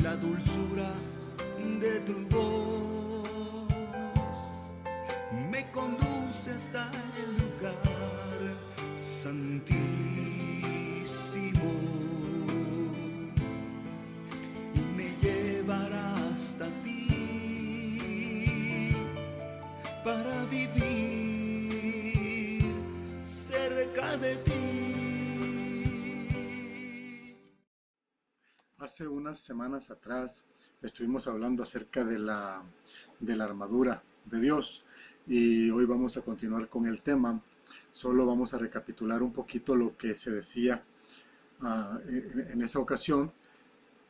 la dulzura de tu voz me conduce hasta el lugar santísimo y me llevará hasta ti para vivir cerca de ti. Hace unas semanas atrás estuvimos hablando acerca de la armadura de Dios y hoy vamos a continuar con el tema. Solo vamos a recapitular un poquito lo que se decía en esa ocasión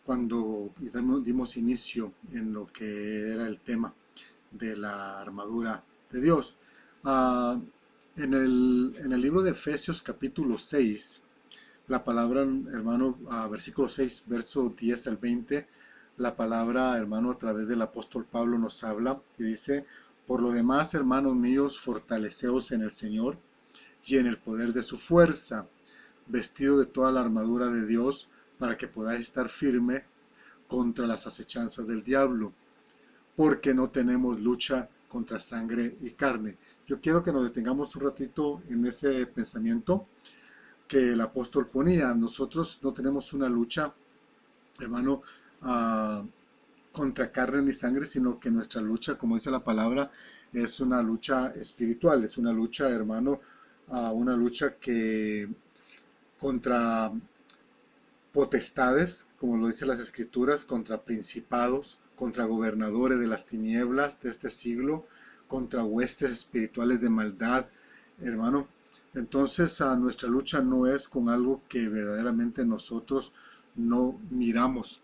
cuando dimos inicio en lo que era el tema de la armadura de Dios. En el libro de Efesios capítulo 6, la palabra, hermano, versículo 6, verso 10 al 20, la palabra, hermano, a través del apóstol Pablo nos habla y dice: por lo demás, hermanos míos, fortaleceos en el Señor y en el poder de su fuerza, vestido de toda la armadura de Dios, para que podáis estar firme contra las acechanzas del diablo, porque no tenemos lucha contra sangre y carne. Yo quiero que nos detengamos un ratito en ese pensamiento que el apóstol ponía. Nosotros no tenemos una lucha, hermano, contra carne ni sangre, sino que nuestra lucha, como dice la palabra, es una lucha espiritual, es una lucha, hermano, una lucha que contra potestades, como lo dicen las escrituras, contra principados, contra gobernadores de las tinieblas de este siglo, contra huestes espirituales de maldad, hermano. Entonces, nuestra lucha no es con algo que verdaderamente nosotros no miramos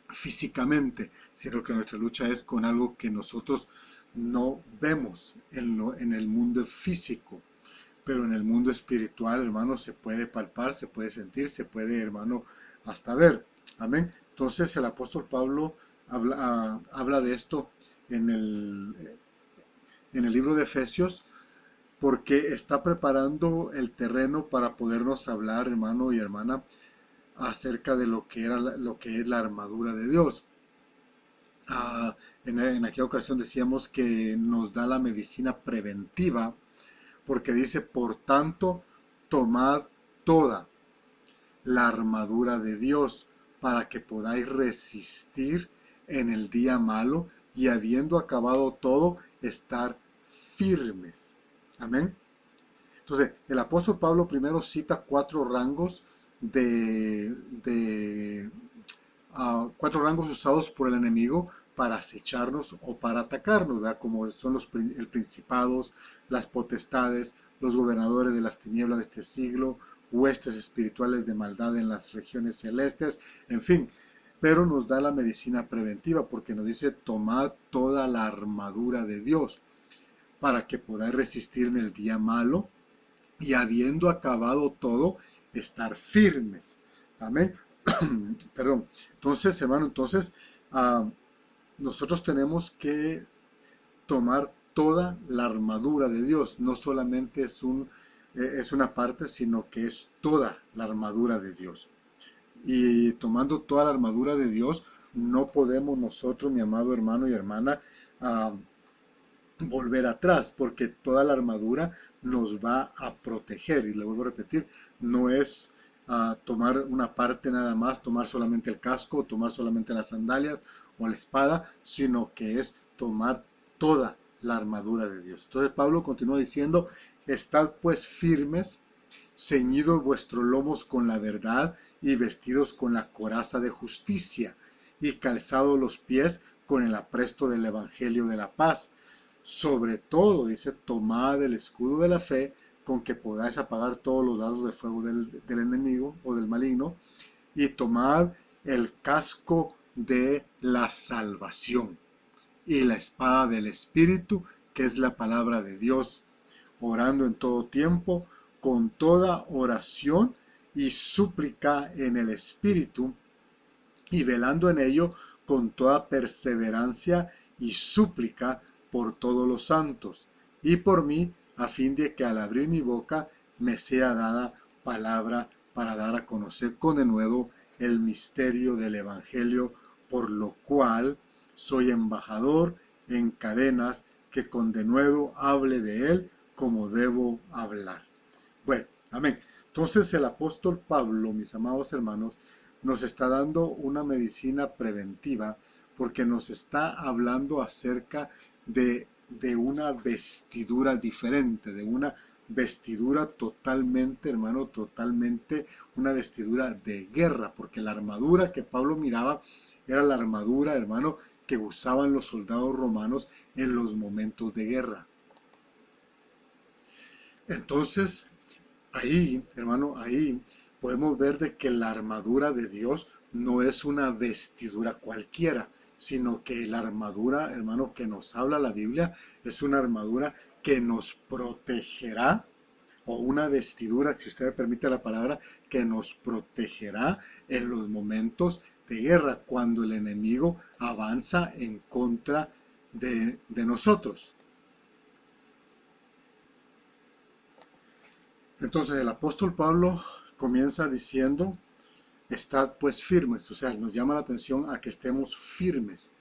físicamente, sino que nuestra lucha es con algo que nosotros no vemos en el mundo físico. Pero en el mundo espiritual, hermano, se puede palpar, se puede sentir, se puede, hermano, hasta ver. Amén. Entonces el apóstol Pablo habla de esto en el libro de Efesios, porque está preparando el terreno para podernos hablar, hermano y hermana, acerca de lo que es la armadura de Dios. En aquella ocasión decíamos que nos da la medicina preventiva, porque dice: por tanto, tomad toda la armadura de Dios, para que podáis resistir en el día malo, y habiendo acabado todo, estar firmes. Amén. Entonces, el apóstol Pablo primero cita cuatro rangos cuatro rangos usados por el enemigo para acecharnos o para atacarnos, ¿verdad? Como son el principados, las potestades, los gobernadores de las tinieblas de este siglo, huestes espirituales de maldad en las regiones celestes, en fin. Pero nos da la medicina preventiva, porque nos dice: tomad toda la armadura de Dios, para que podáis resistir en el día malo, y habiendo acabado todo, estar firmes. Amén. Perdón. Entonces, hermano, nosotros tenemos que tomar toda la armadura de Dios. No solamente es una parte, sino que es toda la armadura de Dios. Y tomando toda la armadura de Dios, no podemos nosotros, mi amado hermano y hermana, volver atrás, porque toda la armadura nos va a proteger. Y le vuelvo a repetir, no es tomar una parte nada más, tomar solamente el casco, tomar solamente las sandalias o la espada, sino que es tomar toda la armadura de Dios. Entonces Pablo continúa diciendo: estad pues firmes, ceñidos vuestros lomos con la verdad, y vestidos con la coraza de justicia, y calzados los pies con el apresto del evangelio de la paz. Sobre todo, dice, tomad el escudo de la fe, con que podáis apagar todos los dardos de fuego del enemigo o del maligno, y tomad el casco de la salvación y la espada del Espíritu, que es la palabra de Dios, orando en todo tiempo, con toda oración y súplica en el Espíritu, y velando en ello con toda perseverancia y súplica por todos los santos, y por mí, a fin de que al abrir mi boca me sea dada palabra para dar a conocer con denuedo el misterio del Evangelio, por lo cual soy embajador en cadenas, que con denuedo hable de él como debo hablar. Bueno, amén. Entonces el apóstol Pablo, mis amados hermanos, nos está dando una medicina preventiva porque nos está hablando acerca de una vestidura diferente, de una vestidura totalmente, hermano, totalmente una vestidura de guerra, porque la armadura que Pablo miraba era la armadura, hermano, que usaban los soldados romanos en los momentos de guerra. Entonces, ahí, hermano, ahí podemos ver de que la armadura de Dios no es una vestidura cualquiera, sino que la armadura, hermano, que nos habla la Biblia, es una armadura que nos protegerá, o una vestidura, si usted me permite la palabra, que nos protegerá en los momentos de guerra, cuando el enemigo avanza en contra de nosotros. Entonces el apóstol Pablo comienza diciendo: estad pues firmes, o sea, nos llama la atención a que estemos firmes.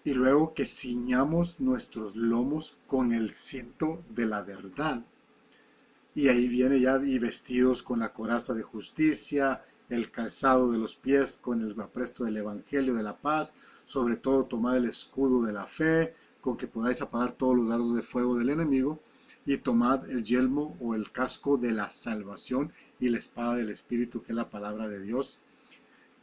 Y luego que ciñamos nuestros lomos con el cinto de la verdad. Y ahí viene ya, y vestidos con la coraza de justicia, el calzado de los pies con el apresto del evangelio de la paz, sobre todo tomad el escudo de la fe, con que podáis apagar todos los dardos de fuego del enemigo, y tomad el yelmo o el casco de la salvación y la espada del Espíritu, que es la palabra de Dios.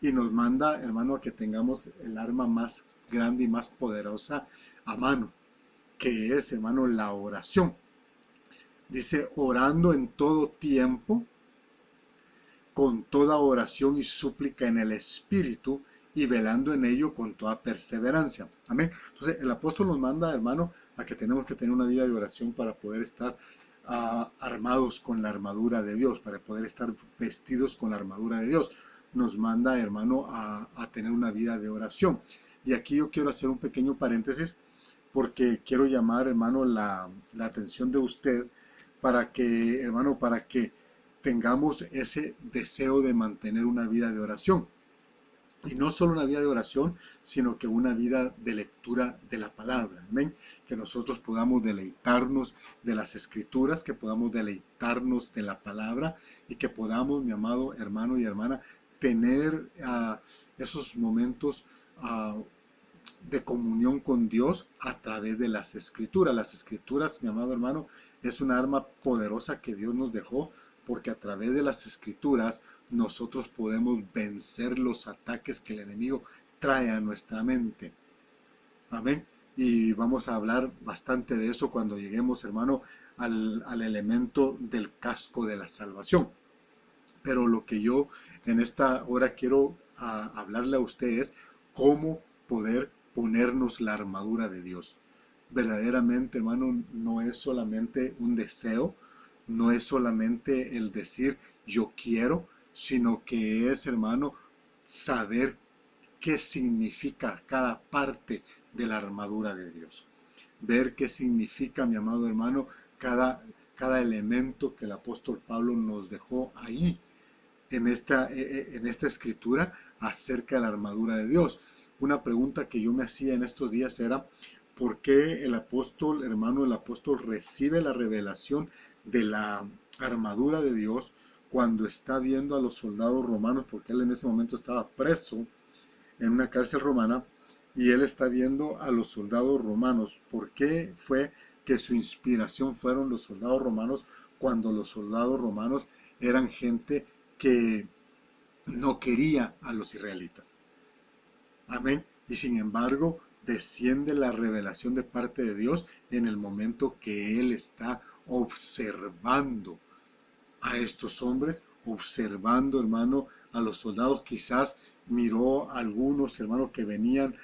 Y nos manda, hermano, a que tengamos el arma más grande y más poderosa a mano, que es, hermano, la oración. Dice: orando en todo tiempo, con toda oración y súplica en el Espíritu, y velando en ello con toda perseverancia. Amén. Entonces el apóstol nos manda, hermano, a que tenemos que tener una vida de oración para poder estar armados con la armadura de Dios, para poder estar vestidos con la armadura de Dios. Nos manda, hermano, a tener una vida de oración. Y aquí yo quiero hacer un pequeño paréntesis, porque quiero llamar, hermano, la atención de usted para que, hermano, para que tengamos ese deseo de mantener una vida de oración. Y no solo una vida de oración, sino que una vida de lectura de la palabra. Amén. Que nosotros podamos deleitarnos de las escrituras, que podamos deleitarnos de la palabra, y que podamos, mi amado hermano y hermana, tener esos momentos de comunión con Dios a través de las escrituras. Las escrituras, mi amado hermano, es una arma poderosa que Dios nos dejó, porque a través de las escrituras nosotros podemos vencer los ataques que el enemigo trae a nuestra mente. Amén. Y vamos a hablar bastante de eso cuando lleguemos, hermano, al elemento del casco de la salvación. Pero lo que yo en esta hora quiero hablarle a usted es cómo poder ponernos la armadura de Dios. Verdaderamente, hermano, no es solamente un deseo, no es solamente el decir yo quiero, sino que es, hermano, saber qué significa cada parte de la armadura de Dios. Ver qué significa, mi amado hermano, cada elemento que el apóstol Pablo nos dejó ahí en esta escritura acerca de la armadura de Dios. Una pregunta que yo me hacía en estos días era: ¿por qué el apóstol, hermano, el apóstol recibe la revelación de la armadura de Dios cuando está viendo a los soldados romanos? Porque él en ese momento estaba preso en una cárcel romana, y él está viendo a los soldados romanos. ¿Por qué fue que su inspiración fueron los soldados romanos, cuando los soldados romanos eran gente que no quería a los israelitas? Amén. Y sin embargo, desciende la revelación de parte de Dios en el momento que Él está observando a estos hombres, observando, hermano, a los soldados. Quizás miró a algunos, hermano, que venían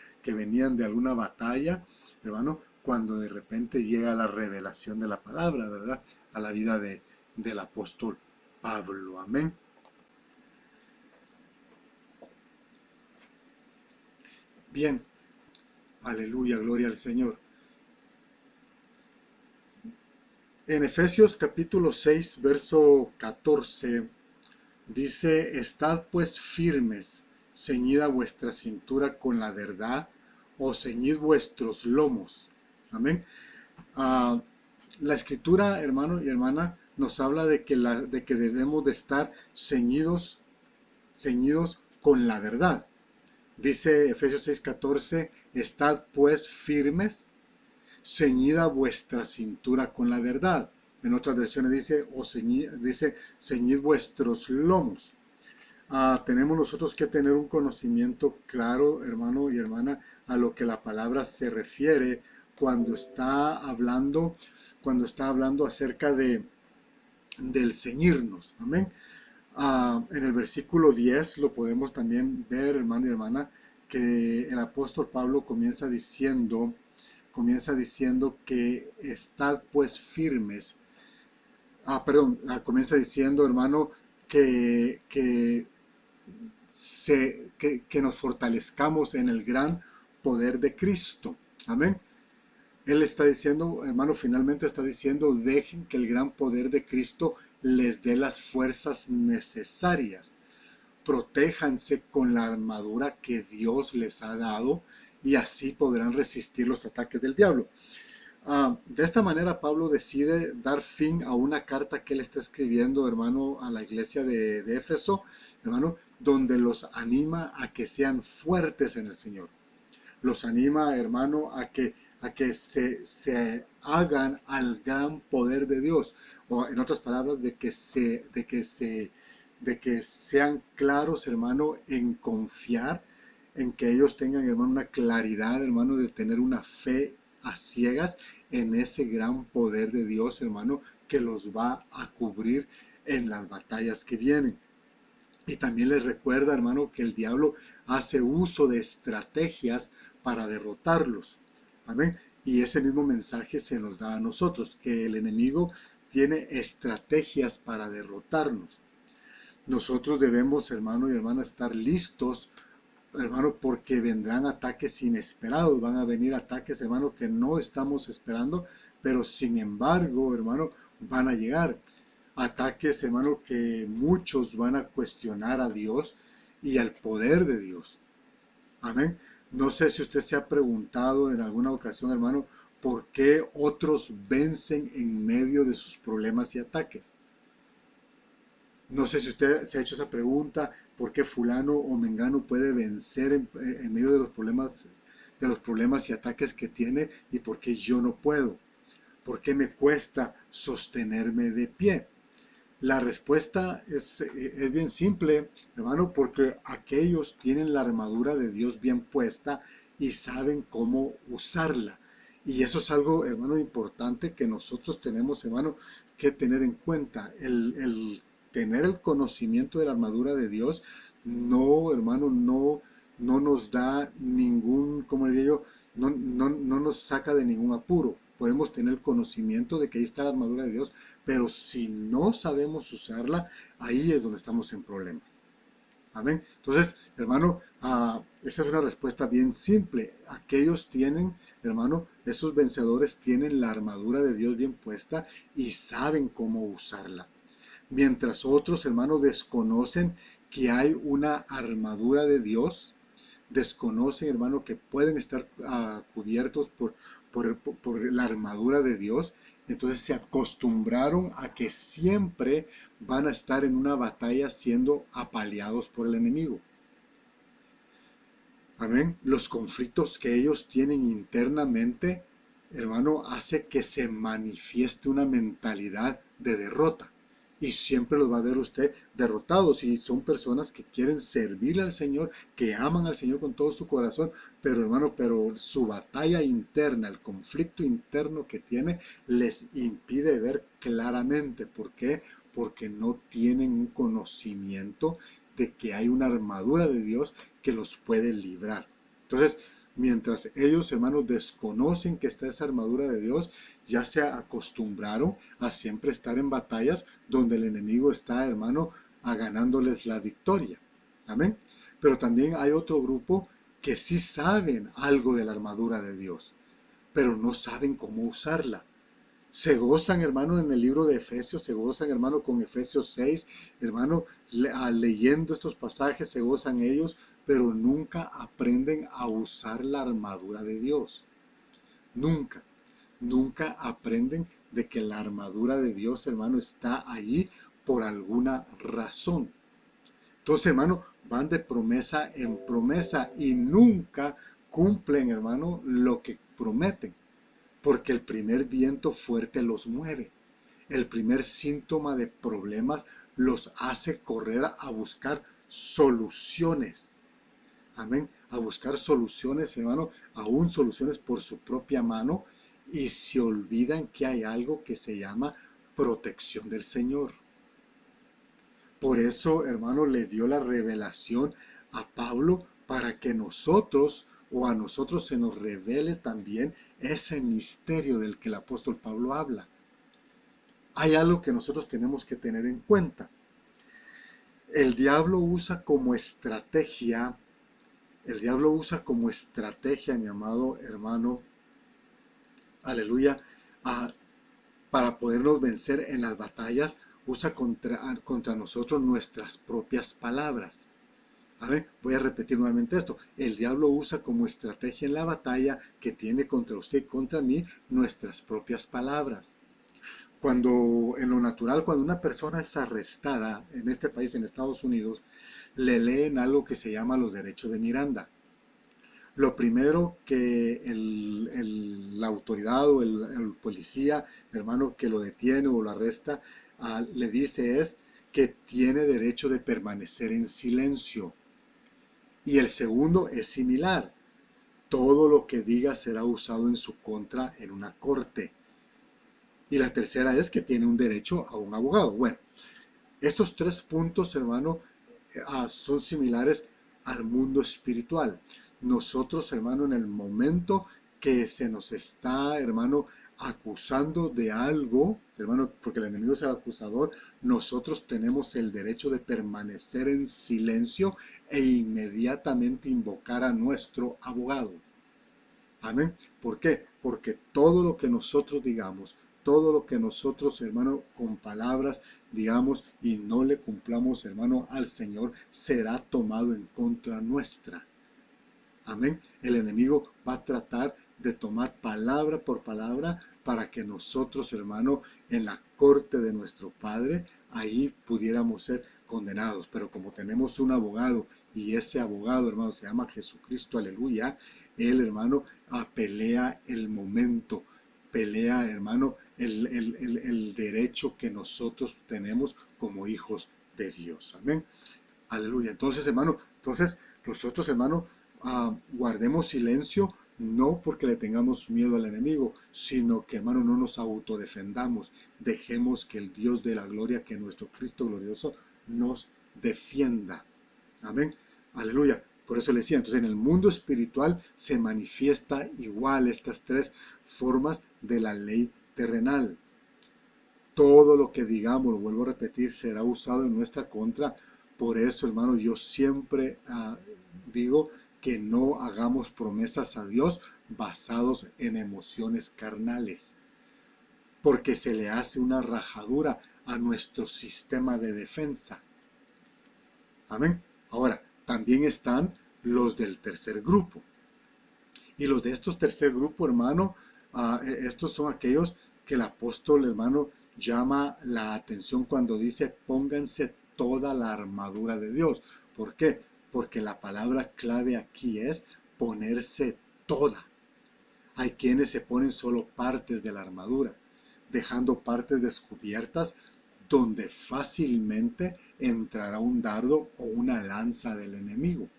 de alguna batalla, hermano, cuando de repente llega la revelación de la palabra, ¿verdad? A la vida del apóstol Pablo. Amén. Bien, aleluya, gloria al Señor. En Efesios capítulo 6, verso 14, Dice, estad pues firmes, ceñida vuestra cintura con la verdad, o ceñid vuestros lomos. Amén. Ah, la escritura, hermano y hermana, nos habla de que debemos de estar ceñidos con la verdad. Dice Efesios 6:14, estad pues firmes, ceñida vuestra cintura con la verdad. En otras versiones dice, ceñid vuestros lomos. Tenemos nosotros que tener un conocimiento claro, hermano y hermana, a lo que la palabra se refiere cuando está hablando, acerca del ceñirnos. Amén. En el versículo 10 lo podemos también ver, hermano y hermana, que el apóstol Pablo comienza diciendo que estad pues firmes. Comienza diciendo, hermano, que que nos fortalezcamos en el gran poder de Cristo. Amén. Él está diciendo, hermano, finalmente está diciendo, dejen que el gran poder de Cristo les dé las fuerzas necesarias. Protéjanse con la armadura que Dios les ha dado y así podrán resistir los ataques del diablo. De esta manera Pablo decide dar fin a una carta que él está escribiendo, hermano, a la iglesia de Éfeso, hermano, donde los anima a que sean fuertes en el Señor. Los anima, hermano, a que se hagan al gran poder de Dios. O en otras palabras, de que sean claros, hermano, en confiar, en que ellos tengan, hermano, una claridad, hermano, de tener una fe a ciegas en ese gran poder de Dios, hermano, que los va a cubrir en las batallas que vienen. Y también les recuerda, hermano, que el diablo hace uso de estrategias para derrotarlos. Amén. Y ese mismo mensaje se nos da a nosotros, que el enemigo tiene estrategias para derrotarnos. Nosotros debemos, hermano y hermana, estar listos, hermano, porque vendrán ataques inesperados, van a venir ataques, hermano, que no estamos esperando, pero sin embargo, hermano, van a llegar. Ataques, hermano, que muchos van a cuestionar a Dios y al poder de Dios. Amén. No sé si usted se ha preguntado en alguna ocasión, hermano, por qué otros vencen en medio de sus problemas y ataques. No sé si usted se ha hecho esa pregunta, ¿por qué fulano o mengano puede vencer en medio de los problemas y ataques que tiene y por qué yo no puedo? ¿Por qué me cuesta sostenerme de pie? La respuesta es bien simple, hermano, porque aquellos tienen la armadura de Dios bien puesta y saben cómo usarla. Y eso es algo, hermano, importante que nosotros tenemos, hermano, que tener en cuenta. El tener el conocimiento de la armadura de Dios, no, hermano, no nos da ningún, como diría yo, no nos saca de ningún apuro. Podemos tener conocimiento de que ahí está la armadura de Dios, pero si no sabemos usarla, ahí es donde estamos en problemas. Amén. Entonces, hermano, esa es una respuesta bien simple. Aquellos tienen, hermano, esos vencedores tienen la armadura de Dios bien puesta y saben cómo usarla. Mientras otros, hermano, desconocen que hay una armadura de Dios, desconocen, hermano, que pueden estar cubiertos por la armadura de Dios. Entonces se acostumbraron a que siempre van a estar en una batalla siendo apaleados por el enemigo. Amén. Los conflictos que ellos tienen internamente, hermano, hace que se manifieste una mentalidad de derrota. Y siempre los va a ver usted derrotados. Y son personas que quieren servirle al Señor, que aman al Señor con todo su corazón. Pero hermano, su batalla interna, el conflicto interno que tiene, les impide ver claramente. ¿Por qué? Porque no tienen un conocimiento de que hay una armadura de Dios que los puede librar. Entonces, mientras ellos, hermanos, desconocen que está esa armadura de Dios, ya se acostumbraron a siempre estar en batallas donde el enemigo está, hermano, ganándoles la victoria. Amén. Pero también hay otro grupo que sí saben algo de la armadura de Dios, pero no saben cómo usarla. Se gozan, hermano, en el libro de Efesios, se gozan, hermano, con Efesios 6, hermano, leyendo estos pasajes, se gozan ellos, pero nunca aprenden a usar la armadura de Dios. Nunca, nunca aprenden de que la armadura de Dios, hermano, está ahí por alguna razón. Entonces, hermano, van de promesa en promesa y nunca cumplen, hermano, lo que prometen, porque el primer viento fuerte los mueve. El primer síntoma de problemas los hace correr a buscar soluciones. Amén. A buscar soluciones, hermano, aún soluciones por su propia mano, y se olvidan que hay algo que se llama protección del Señor. Por eso, hermano, le dio la revelación a Pablo para que nosotros o a nosotros se nos revele también ese misterio del que el apóstol Pablo habla. Hay algo que nosotros tenemos que tener en cuenta. El diablo usa como estrategia, mi amado hermano, aleluya, para podernos vencer en las batallas, usa contra nosotros nuestras propias palabras. A ver, voy a repetir nuevamente esto. El diablo usa como estrategia en la batalla que tiene contra usted y contra mí nuestras propias palabras. Cuando en lo natural, cuando una persona es arrestada en este país, en Estados Unidos, le leen algo que se llama los derechos de Miranda. Lo primero que la autoridad o el policía, hermano, que lo detiene o lo arresta, le dice es que tiene derecho de permanecer en silencio. Y el segundo es similar. Todo lo que diga será usado en su contra en una corte. Y la tercera es que tiene un derecho a un abogado. Bueno, estos tres puntos, hermano, son similares al mundo espiritual. Nosotros, hermano, en el momento que se nos está, hermano, acusando de algo, hermano, porque el enemigo es el acusador, nosotros tenemos el derecho de permanecer en silencio e inmediatamente invocar a nuestro abogado. Amén. ¿Por qué? Porque todo lo que nosotros digamos, todo lo que nosotros, hermano, con palabras digamos y no le cumplamos, hermano, al Señor, será tomado en contra nuestra. Amén. El enemigo va a tratar de tomar palabra por palabra para que nosotros, hermano, en la corte de nuestro Padre, ahí pudiéramos ser condenados. Pero como tenemos un abogado y ese abogado, hermano, se llama Jesucristo, aleluya, él, hermano, pelea el momento, pelea, hermano, el derecho que nosotros tenemos como hijos de Dios. Amén. Aleluya. Entonces, hermano, nosotros, hermano, guardemos silencio, no porque le tengamos miedo al enemigo, sino que, hermano, no nos autodefendamos. Dejemos que el Dios de la gloria, que nuestro Cristo glorioso, nos defienda. Amén. Aleluya. Por eso le decía, entonces en el mundo espiritual se manifiesta igual estas tres formas de la ley terrenal. Todo lo que digamos, lo vuelvo a repetir, será usado en nuestra contra. Por eso, hermano, yo siempre digo que no hagamos promesas a Dios basados en emociones carnales, porque se le hace una rajadura a nuestro sistema de defensa. Amén. Ahora, también están los del tercer grupo. Y los de estos tercer grupo, hermano, estos son aquellos que el apóstol, hermano, llama la atención cuando dice pónganse toda la armadura de Dios. ¿Por qué? Porque la palabra clave aquí es ponerse toda. Hay quienes se ponen solo partes de la armadura, dejando partes descubiertas donde fácilmente entrará un dardo o una lanza del enemigo.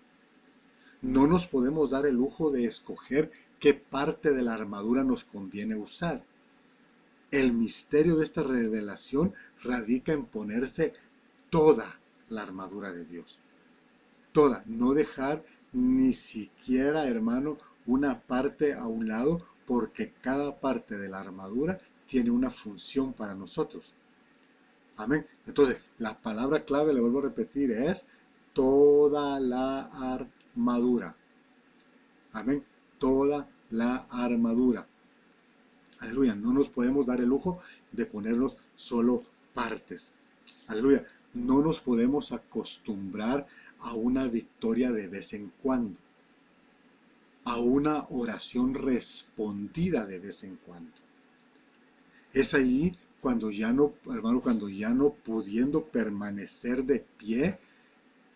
No nos podemos dar el lujo de escoger qué parte de la armadura nos conviene usar. El misterio de esta revelación radica en ponerse toda la armadura de Dios. Toda, no dejar ni siquiera, hermano, una parte a un lado, porque cada parte de la armadura tiene una función para nosotros. Amén. Entonces, la palabra clave, le vuelvo a repetir, es toda la armadura. Amén. Toda la armadura. Aleluya, no nos podemos dar el lujo de ponernos solo partes. Aleluya, no nos podemos acostumbrar a una victoria de vez en cuando, a una oración respondida de vez en cuando. Es ahí cuando ya no, hermano, cuando ya no pudiendo permanecer de pie,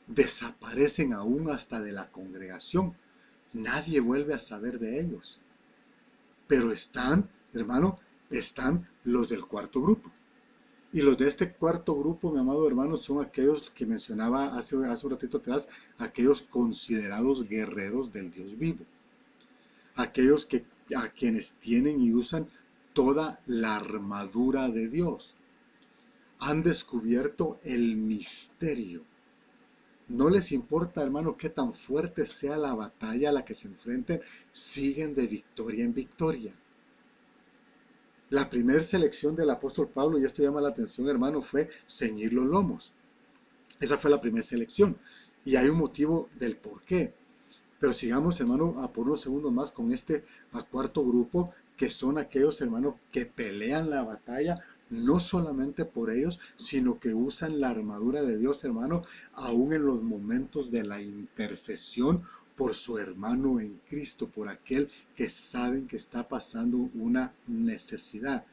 desaparecen aún hasta de la congregación. Nadie vuelve a saber de ellos. Pero están, hermano, están los del cuarto grupo. Y los de este cuarto grupo, mi amado hermano, son aquellos que mencionaba hace un ratito atrás, aquellos considerados guerreros del Dios vivo. Aquellos a quienes tienen y usan toda la armadura de Dios. Han descubierto el misterio. No les importa, hermano, qué tan fuerte sea la batalla a la que se enfrenten, siguen de victoria en victoria. La primera selección del apóstol Pablo, y esto llama la atención, hermano, fue ceñir los lomos. Esa fue la primera selección. Y hay un motivo del por qué. Pero sigamos, hermano, a por unos segundos más con este cuarto grupo, que son aquellos, hermanos, que pelean la batalla, no solamente por ellos, sino que usan la armadura de Dios, hermano, aún en los momentos de la intercesión por su hermano en Cristo, por aquel que saben que está pasando una necesidad.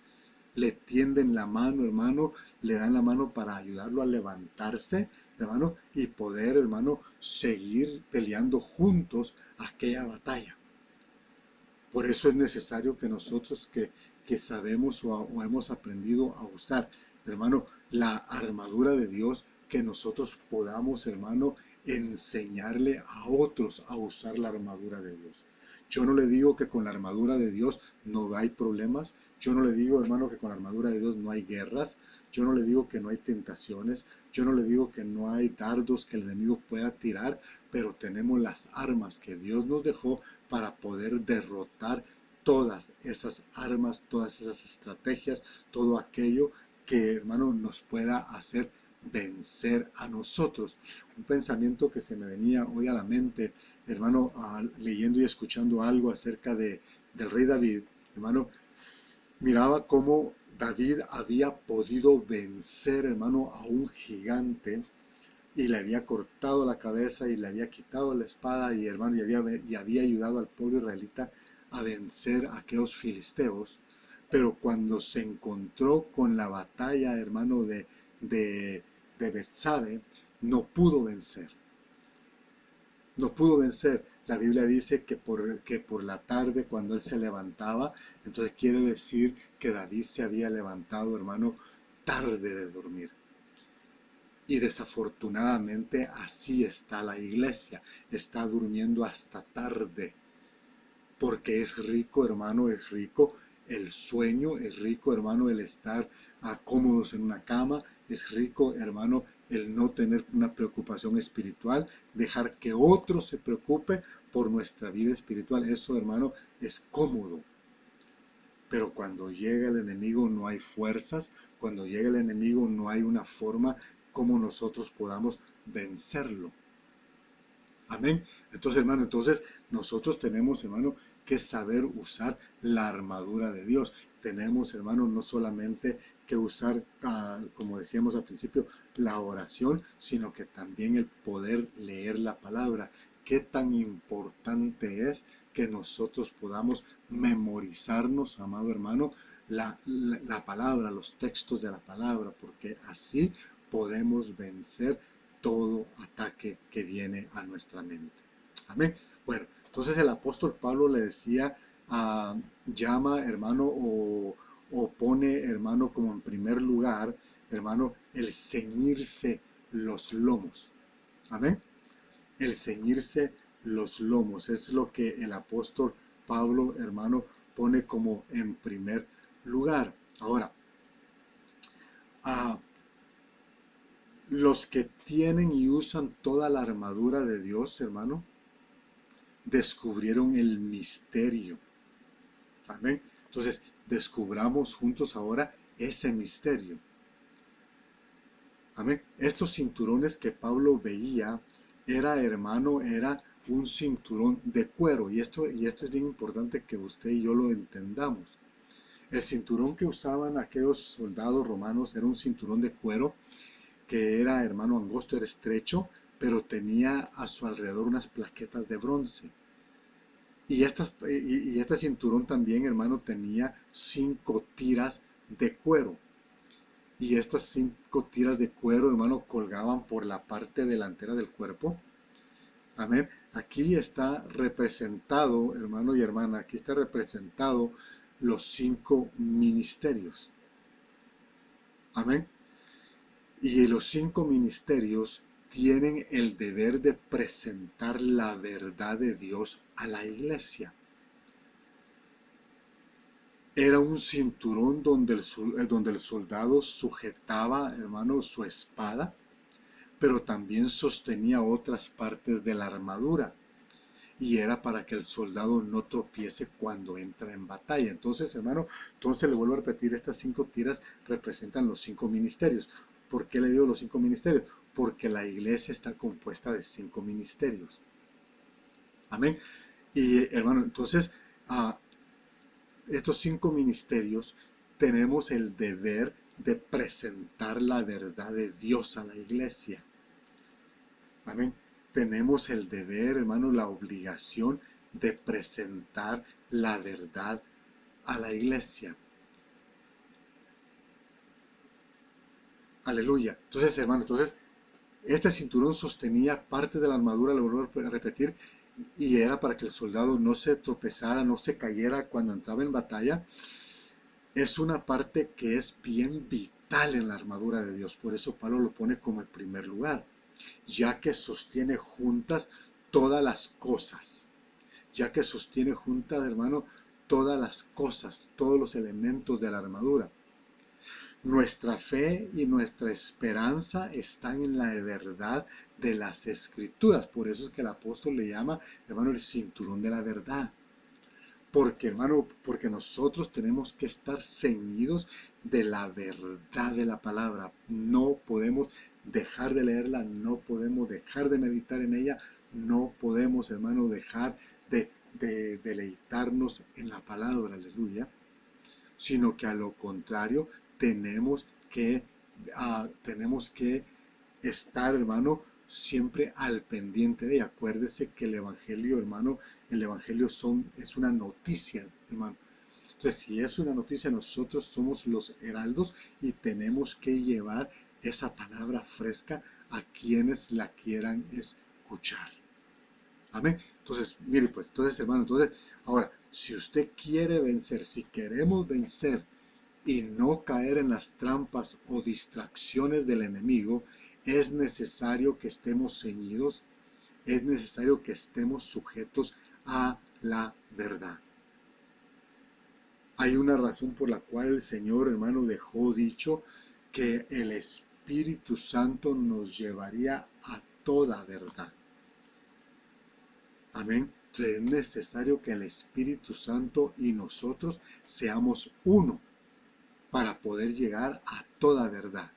Le tienden la mano, hermano, le dan la mano para ayudarlo a levantarse, hermano, y poder, hermano, seguir peleando juntos aquella batalla. Por eso es necesario que nosotros que sabemos o hemos aprendido a usar, hermano, la armadura de Dios, que nosotros podamos, hermano, enseñarle a otros a usar la armadura de Dios. Yo no le digo que con la armadura de Dios no hay problemas. Yo no le digo, hermano, que con la armadura de Dios no hay guerras. Yo no le digo que no hay tentaciones. Yo no le digo que no hay dardos que el enemigo pueda tirar, pero tenemos las armas que Dios nos dejó para poder derrotar todas esas armas, todas esas estrategias, todo aquello que, hermano, nos pueda hacer vencer a nosotros. Un pensamiento que se me venía hoy a la mente, hermano, leyendo y escuchando algo acerca del rey David, hermano, miraba cómo David había podido vencer, hermano, a un gigante y le había cortado la cabeza y le había quitado la espada y, hermano, y había ayudado al pueblo israelita a vencer a aquellos filisteos. Pero cuando se encontró con la batalla, hermano, de Betsabe, no pudo vencer. No pudo vencer. La Biblia dice que por la tarde, cuando él se levantaba, entonces quiere decir que David se había levantado, hermano, tarde de dormir. Y desafortunadamente así está la iglesia, está durmiendo hasta tarde, porque es rico, hermano, es rico el sueño, es rico, hermano, el estar cómodos en una cama, es rico, hermano, el no tener una preocupación espiritual, dejar que otro se preocupe por nuestra vida espiritual. Eso, hermano, es cómodo. Pero cuando llega el enemigo no hay fuerzas, cuando llega el enemigo no hay una forma como nosotros podamos vencerlo. Amén. Entonces, hermano, nosotros tenemos, hermano, que saber usar la armadura de Dios. Tenemos, hermano, no solamente que usar, como decíamos al principio, la oración, sino que también el poder leer la palabra. Qué tan importante es que nosotros podamos memorizarnos, amado hermano, la palabra, los textos de la palabra, porque así podemos vencer todo ataque que viene a nuestra mente. Amén. Bueno, entonces el apóstol Pablo le decía, llama, hermano, o pone, hermano, como en primer lugar, hermano, el ceñirse los lomos. Amén. El ceñirse los lomos es lo que el apóstol Pablo, hermano, pone como en primer lugar. Ahora, los que tienen y usan toda la armadura de Dios, hermano, descubrieron el misterio. Amén. Entonces, descubramos juntos ahora ese misterio. Amén. Estos cinturones que Pablo veía, era un cinturón de cuero. Y esto es bien importante que usted y yo lo entendamos. El cinturón que usaban aquellos soldados romanos era un cinturón de cuero que era, hermano, angosto, era estrecho, pero tenía a su alrededor unas plaquetas de bronce. Y este cinturón también, hermano, tenía 5 tiras de cuero. Y estas 5 tiras de cuero, hermano, colgaban por la parte delantera del cuerpo. Amén. Aquí está representado, hermano y hermana, aquí está representado los 5 ministerios. Amén. Y los 5 ministerios tienen el deber de presentar la verdad de Dios a la iglesia. Era un cinturón donde el soldado sujetaba, hermano, su espada, pero también sostenía otras partes de la armadura. Y era para que el soldado no tropiece cuando entra en batalla. Entonces, hermano, entonces le vuelvo a repetir, estas 5 tiras representan los 5 ministerios. ¿Por qué le digo los 5 ministerios? Porque la iglesia está compuesta de 5 ministerios. Amén. Y hermano, entonces, estos 5 ministerios tenemos el deber de presentar la verdad de Dios a la iglesia. Amén. Tenemos el deber, hermano, la obligación de presentar la verdad a la iglesia. Aleluya. Entonces, hermano, este cinturón sostenía parte de la armadura, lo vuelvo a repetir, y era para que el soldado no se tropezara, no se cayera cuando entraba en batalla. Es una parte que es bien vital en la armadura de Dios. Por eso Pablo lo pone como el primer lugar, ya que sostiene juntas todas las cosas. Ya que sostiene juntas, hermano, todas las cosas, todos los elementos de la armadura. Nuestra fe y nuestra esperanza están en la verdad de las Escrituras. Por eso es que el apóstol le llama, hermano, el cinturón de la verdad. Porque, hermano, porque nosotros tenemos que estar ceñidos de la verdad de la palabra. No podemos dejar de leerla, no podemos dejar de meditar en ella, no podemos, hermano, dejar de deleitarnos en la palabra, aleluya. Sino que a lo contrario, tenemos que estar, hermano, siempre al pendiente de ella. Acuérdese que el evangelio, hermano, el evangelio es una noticia, hermano. Entonces, si es una noticia, nosotros somos los heraldos y tenemos que llevar esa palabra fresca a quienes la quieran escuchar. Amén. Entonces, mire pues, entonces, hermano, ahora, si usted quiere vencer, si queremos vencer y no caer en las trampas o distracciones del enemigo, es necesario que estemos ceñidos, es necesario que estemos sujetos a la verdad. Hay una razón por la cual el Señor, hermano, dejó dicho que el Espíritu Santo nos llevaría a toda verdad. Amén. Entonces es necesario que el Espíritu Santo y nosotros seamos uno para poder llegar a toda verdad.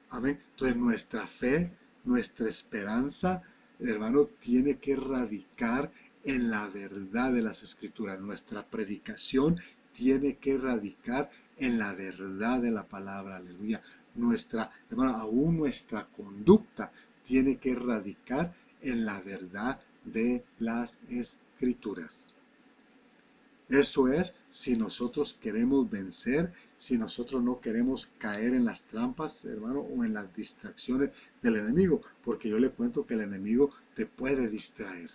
Amén. Entonces nuestra fe, nuestra esperanza, hermano, tiene que radicar en la verdad de las Escrituras. Nuestra predicación tiene que radicar en la verdad de la palabra. Aleluya. Hermano, aún nuestra conducta tiene que radicar en la verdad de las Escrituras. Eso es, si nosotros queremos vencer, si nosotros no queremos caer en las trampas, hermano, o en las distracciones del enemigo, porque yo le cuento que el enemigo te puede distraer.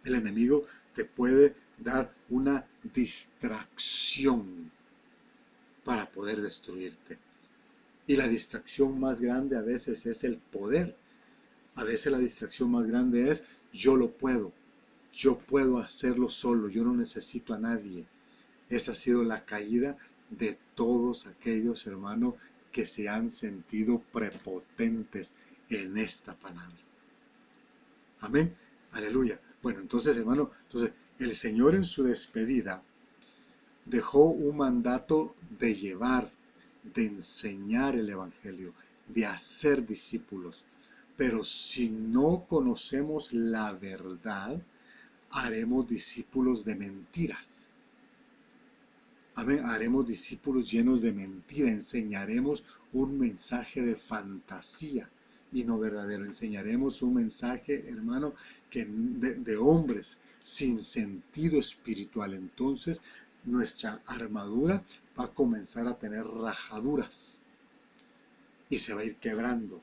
El enemigo te puede dar una distracción para poder destruirte. Y la distracción más grande a veces es el poder. A veces la distracción más grande es yo lo puedo. Yo puedo hacerlo solo, yo no necesito a nadie. Esa ha sido la caída de todos aquellos hermanos que se han sentido prepotentes en esta palabra. Amén. Aleluya. Bueno, entonces, hermano, el Señor en su despedida dejó un mandato de llevar, de enseñar el Evangelio, de hacer discípulos. Pero si no conocemos la verdad, haremos discípulos de mentiras. Amén. Haremos discípulos llenos de mentira. Enseñaremos un mensaje de fantasía y no verdadero. Enseñaremos un mensaje, hermano, de hombres sin sentido espiritual. Entonces, nuestra armadura va a comenzar a tener rajaduras y se va a ir quebrando.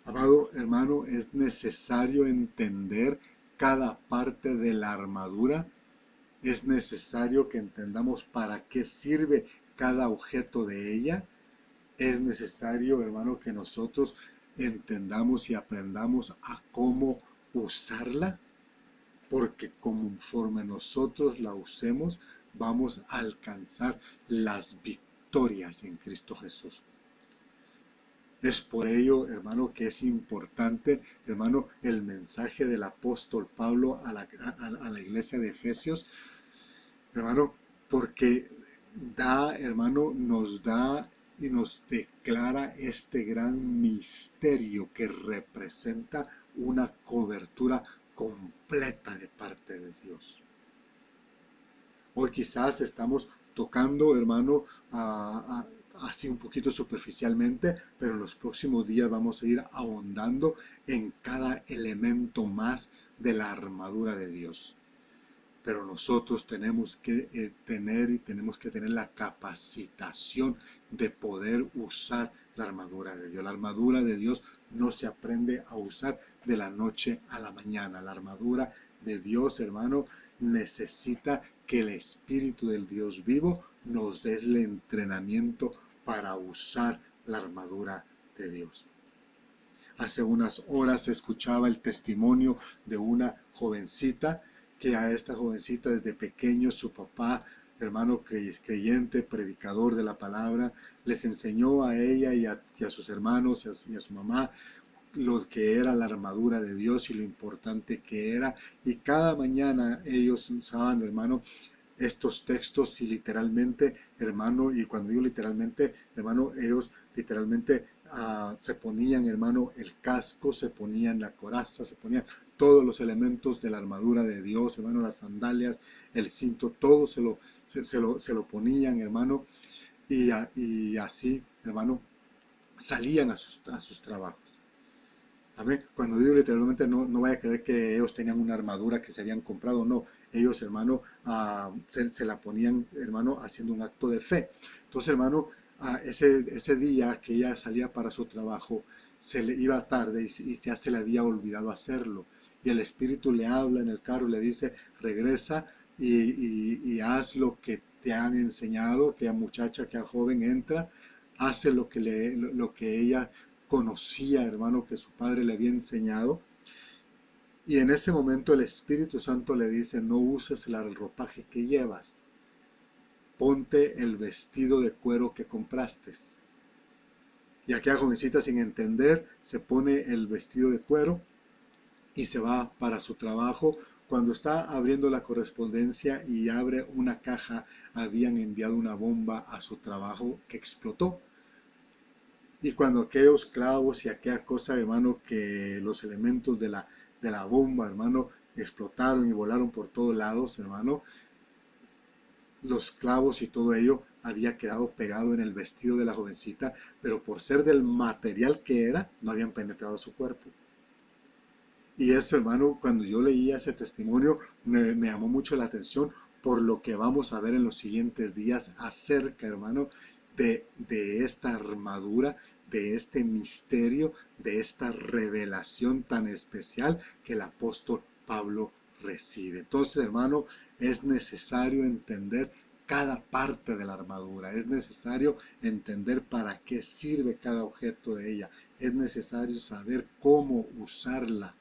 Amado hermano, es necesario entender cada parte de la armadura. Es necesario que entendamos para qué sirve cada objeto de ella. Es necesario, hermano, que nosotros entendamos y aprendamos a cómo usarla, porque conforme nosotros la usemos, vamos a alcanzar las victorias en Cristo Jesús. Es por ello, hermano, que es importante, hermano, el mensaje del apóstol Pablo a la iglesia de Efesios, hermano, porque hermano, nos da y nos declara este gran misterio que representa una cobertura completa de parte de Dios. Hoy quizás estamos tocando, hermano, así un poquito superficialmente, pero en los próximos días vamos a ir ahondando en cada elemento más de la armadura de Dios. Pero nosotros tenemos que tener la capacitación de poder usar la armadura de Dios. La armadura de Dios no se aprende a usar de la noche a la mañana. La armadura de Dios, hermano, necesita que el Espíritu del Dios vivo nos dé el entrenamiento para usar la armadura de Dios. Hace unas horas escuchaba el testimonio de una jovencita, que a esta jovencita desde pequeño su papá, hermano creyente, predicador de la palabra, les enseñó a ella y a sus hermanos y a su mamá lo que era la armadura de Dios y lo importante que era. Y cada mañana ellos usaban, hermano, estos textos y literalmente, hermano, y cuando digo literalmente, hermano, ellos literalmente se ponían, hermano, el casco, se ponían la coraza, se ponían todos los elementos de la armadura de Dios, hermano, las sandalias, el cinto, todo se lo ponían, hermano, y así, hermano, salían a sus trabajos. Amén. Cuando digo literalmente, no vaya a creer que ellos tenían una armadura que se habían comprado, no. Ellos, hermano, se la ponían, hermano, haciendo un acto de fe. Entonces, hermano, ese día que ella salía para su trabajo, se le iba tarde y ya se le había olvidado hacerlo. Y el Espíritu le habla en el carro y le dice, regresa y haz lo que te han enseñado, aquella muchacha, aquella joven entra, hace lo que ella conocía, hermano, que su padre le había enseñado. Y en ese momento el Espíritu Santo le dice, no uses el ropaje que llevas, ponte el vestido de cuero que compraste. Y aquella jovencita, sin entender, se pone el vestido de cuero y se va para su trabajo. Cuando está abriendo la correspondencia y abre una caja, habían enviado una bomba a su trabajo que explotó. Y cuando aquellos clavos y aquella cosa, hermano, que los elementos de la bomba, hermano, explotaron y volaron por todos lados, hermano, los clavos y todo ello había quedado pegado en el vestido de la jovencita, pero por ser del material que era, no habían penetrado su cuerpo. Y eso, hermano, cuando yo leía ese testimonio, me llamó mucho la atención por lo que vamos a ver en los siguientes días acerca, hermano, de esta armadura, de este misterio, de esta revelación tan especial que el apóstol Pablo recibe. Entonces, hermano, es necesario entender cada parte de la armadura, es necesario entender para qué sirve cada objeto de ella, es necesario saber cómo usarla,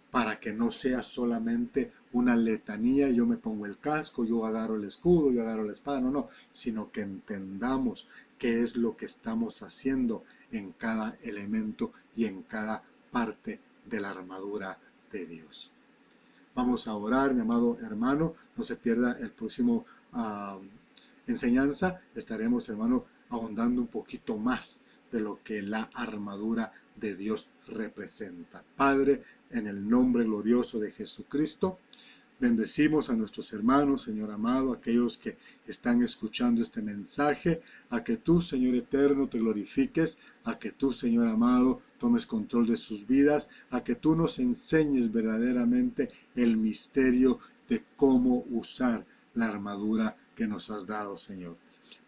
para que no sea solamente una letanía, yo me pongo el casco, yo agarro el escudo, yo agarro la espada, no, sino que entendamos qué es lo que estamos haciendo en cada elemento y en cada parte de la armadura de Dios. Vamos a orar, mi amado hermano, no se pierda el próximo enseñanza, estaremos, hermano, ahondando un poquito más de lo que la armadura de Dios representa. Padre, en el nombre glorioso de Jesucristo, Bendecimos a nuestros hermanos, Señor amado, aquellos que están escuchando este mensaje, a que tú, Señor eterno, te glorifiques, a que tú, Señor amado, tomes control de sus vidas, a que tú nos enseñes verdaderamente el misterio de cómo usar la armadura que nos has dado, Señor.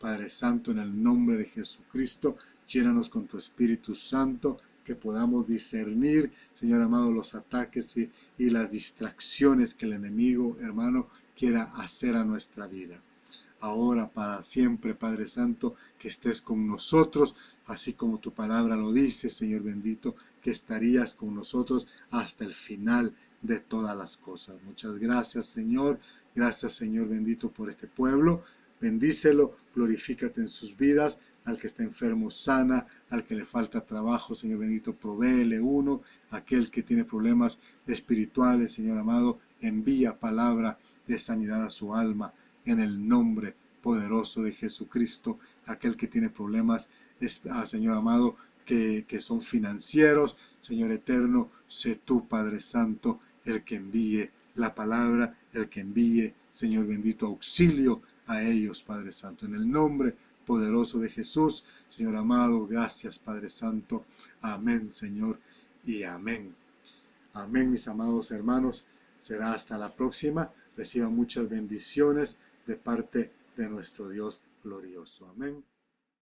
Padre Santo, en el nombre de Jesucristo, llénanos con tu Espíritu Santo, que podamos discernir, Señor amado, los ataques y las distracciones que el enemigo, hermano, quiera hacer a nuestra vida. Ahora, para siempre, Padre Santo, que estés con nosotros, así como tu palabra lo dice, Señor bendito, que estarías con nosotros hasta el final de todas las cosas. Muchas gracias, Señor. Gracias, Señor bendito, por este pueblo. Bendícelo, glorifícate en sus vidas. Al que está enfermo, sana. Al que le falta trabajo, Señor bendito, provéele uno. Aquel que tiene problemas espirituales, Señor amado, envía palabra de sanidad a su alma en el nombre poderoso de Jesucristo. Aquel que tiene problemas, Señor amado, que son financieros, Señor eterno, sé tú, Padre Santo, el que envíe la palabra, el que envíe, Señor bendito, auxilio a ellos, Padre Santo, en el nombre poderoso de Jesús. Señor amado, gracias, Padre Santo. Amén, Señor, y amén. Amén, mis amados hermanos. Será hasta la próxima. Reciban muchas bendiciones de parte de nuestro Dios glorioso. Amén.